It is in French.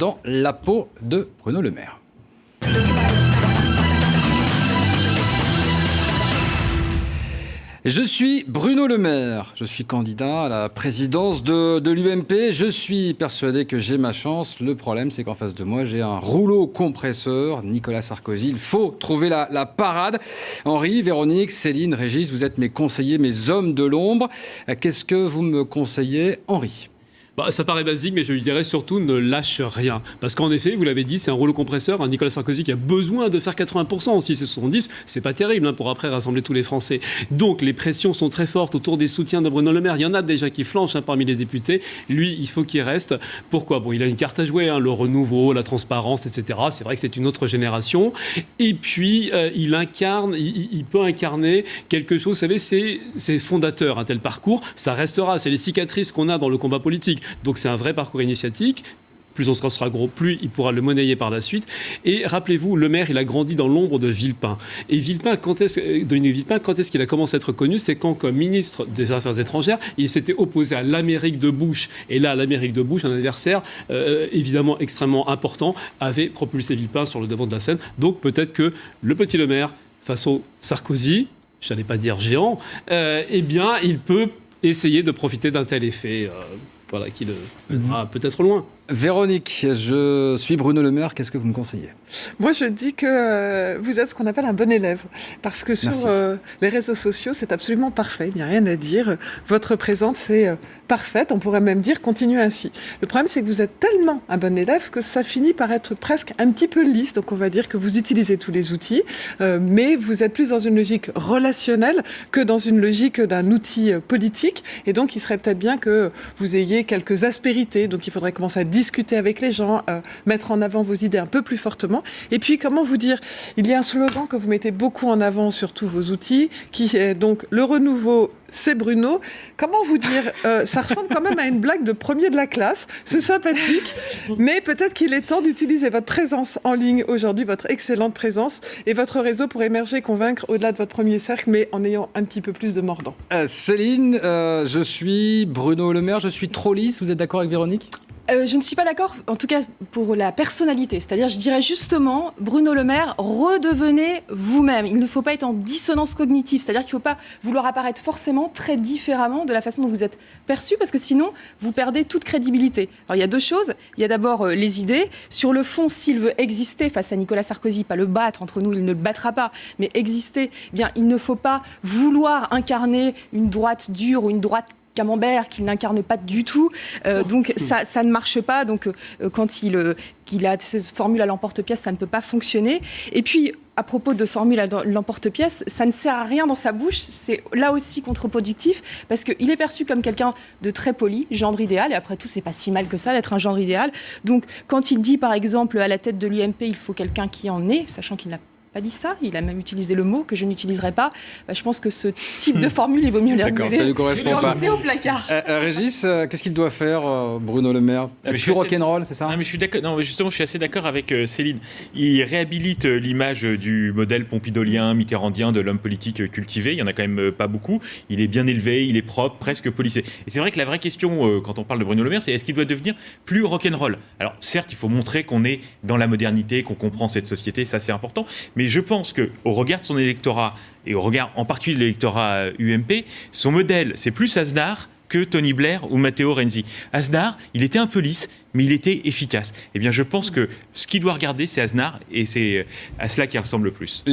dans la peau de Bruno Le Maire. Je suis Bruno Le Maire, je suis candidat à la présidence de l'UMP. Je suis persuadé que j'ai ma chance. Le problème, c'est qu'en face de moi, j'ai un rouleau compresseur, Nicolas Sarkozy. Il faut trouver la parade. Henri, Véronique, Céline, Régis, vous êtes mes conseillers, mes hommes de l'ombre. Qu'est-ce que vous me conseillez, Henri ? Ça paraît basique, mais je lui dirais surtout ne lâche rien. Parce qu'en effet, vous l'avez dit, c'est un rouleau compresseur. Un Nicolas Sarkozy qui a besoin de faire 80%. Si c'est 70%, c'est pas terrible pour après rassembler tous les Français. Donc les pressions sont très fortes autour des soutiens de Bruno Le Maire. Il y en a déjà qui flanchent parmi les députés. Lui, il faut qu'il reste. Pourquoi ? Il a une carte à jouer, le renouveau, la transparence, etc. C'est vrai que c'est une autre génération. Et puis, il peut incarner quelque chose. Vous savez, c'est fondateur, un tel parcours. Ça restera. C'est les cicatrices qu'on a dans le combat politique. Donc c'est un vrai parcours initiatique. Plus on sera gros, plus il pourra le monnayer par la suite. Et rappelez-vous, Le Maire, il a grandi dans l'ombre de Villepin. Et Villepin, quand est-ce qu'il a commencé à être connu ? C'est quand, comme ministre des Affaires étrangères, il s'était opposé à l'Amérique de Bush. Et là, l'Amérique de Bush, un adversaire évidemment extrêmement important, avait propulsé Villepin sur le devant de la scène. Donc peut-être que le petit Le Maire, face au Sarkozy, je n'allais pas dire géant, il peut essayer de profiter d'un tel effet. Qui le mènera peut-être loin. Véronique, je suis Bruno Le Maire, qu'est-ce que vous me conseillez ? Moi, je dis que vous êtes ce qu'on appelle un bon élève. Parce que sur les réseaux sociaux, c'est absolument parfait. Il n'y a rien à dire. Votre présence, c'est parfaite. On pourrait même dire continuez ainsi. Le problème, c'est que vous êtes tellement un bon élève que ça finit par être presque un petit peu lisse. Donc, on va dire que vous utilisez tous les outils, mais vous êtes plus dans une logique relationnelle que dans une logique d'un outil politique. Et donc, il serait peut-être bien que vous ayez quelques aspérités. Donc, il faudrait commencer à discuter avec les gens, mettre en avant vos idées un peu plus fortement. Et puis, comment vous dire, il y a un slogan que vous mettez beaucoup en avant sur tous vos outils, qui est donc le renouveau, c'est Bruno. Comment vous dire, ça ressemble quand même à une blague de premier de la classe. C'est sympathique, mais peut-être qu'il est temps d'utiliser votre présence en ligne aujourd'hui, votre excellente présence et votre réseau pour émerger, convaincre au-delà de votre premier cercle, mais en ayant un petit peu plus de mordant. Céline, je suis Bruno Le Maire, je suis trop lisse. Vous êtes d'accord avec Véronique ? Je ne suis pas d'accord, en tout cas pour la personnalité. C'est-à-dire, je dirais justement, Bruno Le Maire, redevenez vous-même. Il ne faut pas être en dissonance cognitive. C'est-à-dire qu'il ne faut pas vouloir apparaître forcément très différemment de la façon dont vous êtes perçu, parce que sinon, vous perdez toute crédibilité. Alors, il y a deux choses. Il y a d'abord les idées. Sur le fond, s'il veut exister face à Nicolas Sarkozy, pas le battre, entre nous, il ne le battra pas, mais exister, il ne faut pas vouloir incarner une droite dure ou une droite camembert qu'il n'incarne pas du tout, donc ça ne marche pas. Donc quand il a ces formules à l'emporte-pièce, ça ne peut pas fonctionner. Et puis à propos de formules à l'emporte-pièce, ça ne sert à rien dans sa bouche. C'est là aussi contre-productif parce qu'il est perçu comme quelqu'un de très poli, gendre idéal. Et après tout, c'est pas si mal que ça d'être un gendre idéal. Donc quand il dit par exemple à la tête de l'UMP, il faut quelqu'un qui en est, sachant qu'il n'a pas dit ça, il a même utilisé le mot que je n'utiliserai pas. Je pense que ce type de formule, il vaut mieux les ça lui correspond pas. au placard. Régis, qu'est-ce qu'il doit faire, Bruno Le Maire ? Plus rock'n'roll, c'est ça ? Non, mais je suis d'accord. Non, mais justement, je suis assez d'accord avec Céline. Il réhabilite l'image du modèle pompidolien, mitterrandien de l'homme politique cultivé. Il y en a quand même pas beaucoup. Il est bien élevé, il est propre, presque policé. Et c'est vrai que la vraie question, quand on parle de Bruno Le Maire, c'est est-ce qu'il doit devenir plus rock'n'roll ? Alors, certes, il faut montrer qu'on est dans la modernité, qu'on comprend cette société, ça c'est important. Mais je pense qu'au regard de son électorat, et au regard en particulier de l'électorat UMP, son modèle, c'est plus Aznar que Tony Blair ou Matteo Renzi. Aznar, il était un peu lisse, mais il était efficace. Eh bien, je pense que ce qu'il doit regarder, c'est Aznar, et c'est à cela qu'il ressemble le plus.